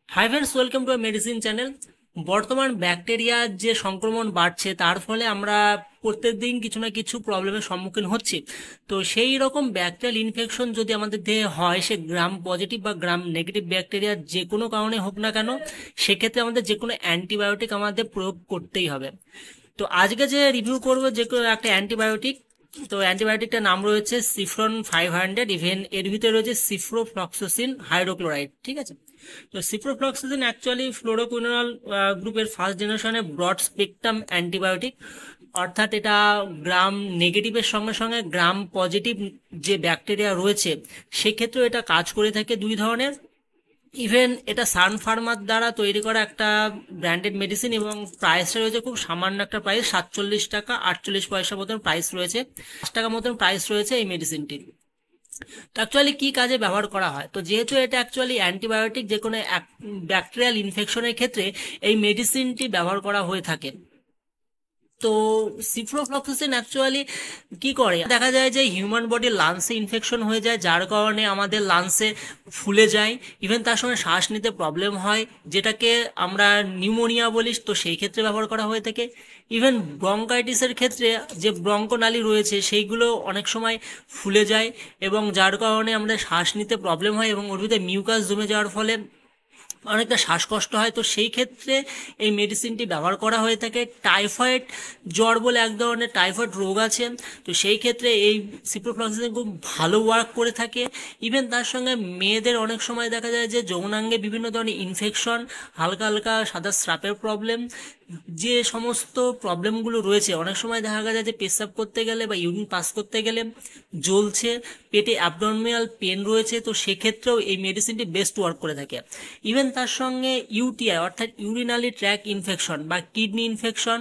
Hi friends, welcome to medicine channel. বর্তমান ব্যাকটেরিয়ার যে সংক্রমণ বাড়ছে তার ফলে আমরা প্রত্যেকদিন কিছু না কিছু প্রবলেমের সম্মুখীন হচ্ছি। তো সেই রকম ব্যাকটেরিয়াল ইনফেকশন যদি আমাদের দেহে হয়, সে গ্রাম পজিটিভ বা গ্রাম নেগেটিভ ব্যাকটেরিয়ার যে কোনো কারণে হোক না কেন, সেক্ষেত্রে আমাদের যে কোনো অ্যান্টিবায়োটিক আমাদের প্রয়োগ করতেই হবে। তো আজকে যে রিভিউ করবো যে কোনো একটা অ্যান্টিবায়োটিক। তো অ্যান্টিবায়োটিকটার নাম রয়েছে সিফ্রন 500, ইভেন এর ভিতরে রয়েছে সিপ্রোফ্লক্সাসিন হাইড্রোক্লোরাইড। ঠিক আছে। তো সিপ্রোফ্লক্সাসিন অ্যাকচুয়ালি ফ্লোরোকুইনোল গ্রুপের ফার্স্ট জেনারেশনের ব্রড স্পেকট্রাম অ্যান্টিবায়োটিক। অর্থাৎ এটা গ্রাম নেগেটিভের সঙ্গে সঙ্গে গ্রাম পজিটিভ যে ব্যাকটেরিয়া রয়েছে সেক্ষেত্রেও এটা কাজ করে থাকে দুই ধরনের। ইভেন এটা সান ফার্মার দ্বারা তৈরি করা একটা ব্র্যান্ডেড মেডিসিন এবং প্রাইসটা রয়েছে খুব সামান্য একটা প্রাইস, 47 টাকা 48 পয়সা মতন প্রাইস রয়েছে, 5 টাকা মতন প্রাইস রয়েছে এই মেডিসিনটির। তো অ্যাকচুয়ালি কি কাজে ব্যবহার করা হয়? তো যেহেতু এটা অ্যাকচুয়ালি অ্যান্টিবায়োটিক, যে কোনো ব্যাকটেরিয়াল ইনফেকশনের ক্ষেত্রে এই মেডিসিনটি ব্যবহার করা হয়ে থাকে। তো সিপ্রোফ্লক্সাসিন অ্যাকচুয়ালি কি করে, দেখা যায় যে হিউম্যান বডির লাংসে ইনফেকশন হয়ে যায়, যার কারণে আমাদের লাংসে ফুলে যায়, ইভেন তার সঙ্গে শ্বাস নিতে প্রবলেম হয়, যেটাকে আমরা নিউমোনিয়া বলি। তো সেই ক্ষেত্রে ব্যবহার করা হয়ে থাকে। ইভেন ব্রঙ্কাইটিসের ক্ষেত্রে যে ব্রঙ্কনালী রয়েছে সেইগুলো অনেক সময় ফুলে যায় এবং যার কারণে আমাদের শ্বাস নিতে প্রবলেম হয় এবং ওর ভিতরে মিউকাস জমে যাওয়ার ফলে অনেকটা শ্বাসকষ্ট হয়। তো সেই ক্ষেত্রে এই মেডিসিনটি ব্যবহার করা হয়ে থাকে। টাইফয়েড জ্বর বলে এক ধরনের টাইফয়েড রোগ আছে, তো সেই ক্ষেত্রে এই সিপ্রোফ্লক্সাসিন খুব ভালো ওয়ার্ক করে থাকে। ইভেন তার সঙ্গে মেয়েদের অনেক সময় দেখা যায় যে যৌনাঙ্গে বিভিন্ন ধরনের ইনফেকশন, হালকা হালকা সাদা স্রাপের প্রবলেম, যে সমস্ত প্রবলেমগুলো রয়েছে, অনেক সময় দেখা যায় যে পেশাব করতে গেলে বা ইউরিন পাস করতে গেলে জ্বলছে, পেটে অ্যাবডোমিনাল পেন রয়েছে, তো সেক্ষেত্রেও এই মেডিসিনটি বেস্ট ওয়ার্ক করে থাকে। ইভেন তার সঙ্গে ইউটিআই অর্থাৎ ইউরিনারি ট্র্যাক ইনফেকশন বা কিডনি ইনফেকশন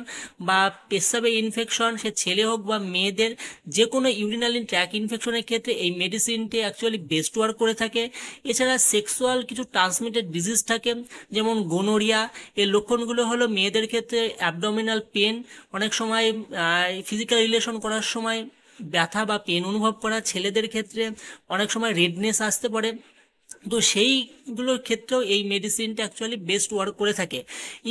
বা পেশাবে ইনফেকশন, সে ছেলে হোক বা মেয়েদের যে কোনো ইউরিনারি ট্র্যাক ইনফেকশনের ক্ষেত্রে এই মেডিসিনটি অ্যাকচুয়ালি বেস্ট ওয়ার্ক করে থাকে। এছাড়া সেক্সুয়াল কিছু ট্রান্সমিটেড ডিজিজ থাকে, যেমন গোনোরিয়া। এর লক্ষণগুলো হলো মেয়েদের ক্ষেত্রে অ্যাবডোমিনাল পেন, অনেক সময় ফিজিক্যাল রিলেশন করার সময় ব্যথা বা পেন অনুভব করা, ছেলেদের ক্ষেত্রে অনেক সময় রেডনেস আসতে পারে। তো সেইগুলোর ক্ষেত্রেও এই মেডিসিনটা অ্যাকচুয়ালি বেস্ট ওয়ার্ক করে থাকে।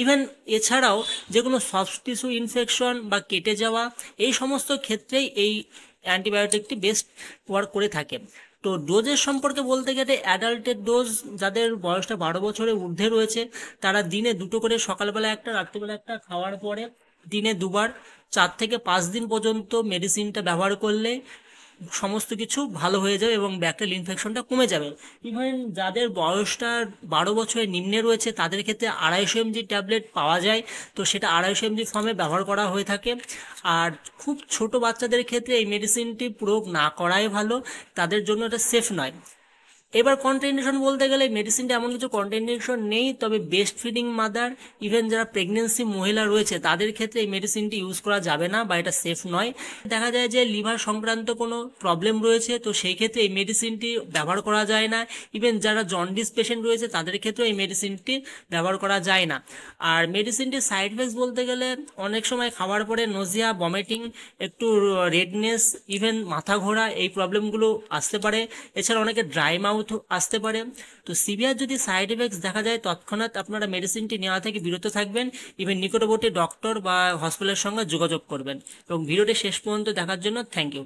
ইভেন এছাড়াও যে কোনো সফট টিস্যু ইনফেকশন বা কেটে যাওয়া, এই সমস্ত ক্ষেত্রেই এই অ্যান্টিবায়োটিকটি বেস্ট ওয়ার্ক করে থাকে। তো ডোজের সম্পর্কে বলতে গেলে অ্যাডাল্টের ডোজ, যাদের বয়সটা 12 বছরের ঊর্ধ্বে রয়েছে, তারা দিনে 2টো করে, সকালবেলা একটা রাত্রিবেলা একটা, খাওয়ার পরে দিনে 2বার 4 থেকে 5 দিন পর্যন্ত মেডিসিনটা ব্যবহার করলে সমস্ত কিছু ভালো হয়ে যাবে এবং ব্যাকটেরিয়াল ইনফেকশনটা কমে যাবে। ইভেন যাদের বয়সটা 12 বছরের নিম্নে রয়েছে তাদের ক্ষেত্রে 250 mg ট্যাবলেট পাওয়া যায়, তো সেটা 250 mg ফর্মে ব্যবহার করা হয়ে থাকে। আর খুব ছোট বাচ্চাদের ক্ষেত্রে এই মেডিসিনটি প্রয়োগ না করাই ভালো, তাদের জন্য এটা সেফ নয়। এবার কন্ট্রাইন্ডিকেশন বলতে গেলে মেডিসিনটা এমন কিছু কন্ট্রাইন্ডিকেশন নেই, তবে বেস্ট ফিডিং মাদার, ইভেন যারা প্রেগনেন্সি মহিলা রয়েছে তাদের ক্ষেত্রে এই মেডিসিনটি ইউজ করা যাবে না বা এটা সেফ নয়। দেখা যায় যে লিভার সংক্রান্ত কোনো প্রবলেম রয়েছে, তো সেই ক্ষেত্রে এই মেডিসিনটি ব্যবহার করা যায় না। ইভেন যারা জন্ডিস পেশেন্ট রয়েছে তাদের ক্ষেত্রেও এই মেডিসিনটি ব্যবহার করা যায় না। আর মেডিসিনটির সাইড এফেক্টস বলতে গেলে অনেক সময় খাওয়ার পরে নোজিয়া, ভমিটিং, একটু রেডনেস, ইভেন মাথা ঘোরা, এই প্রবলেমগুলো আসতে পারে। এছাড়া অনেকে ড্রাই মাউথ আসতে পারে। তো সিভিয়ার যদি সাইড এফেক্টস দেখা যায় তৎক্ষণাৎ আপনারা মেডিসিনটি নেওয়া থেকে বিরত থাকবেন, ইভেন নিকটবর্তী ডক্টর বা হসপিটালের সঙ্গে যোগাযোগ করবেন। এবং ভিডিওটি শেষ পর্যন্ত দেখার জন্য থ্যাংক ইউ।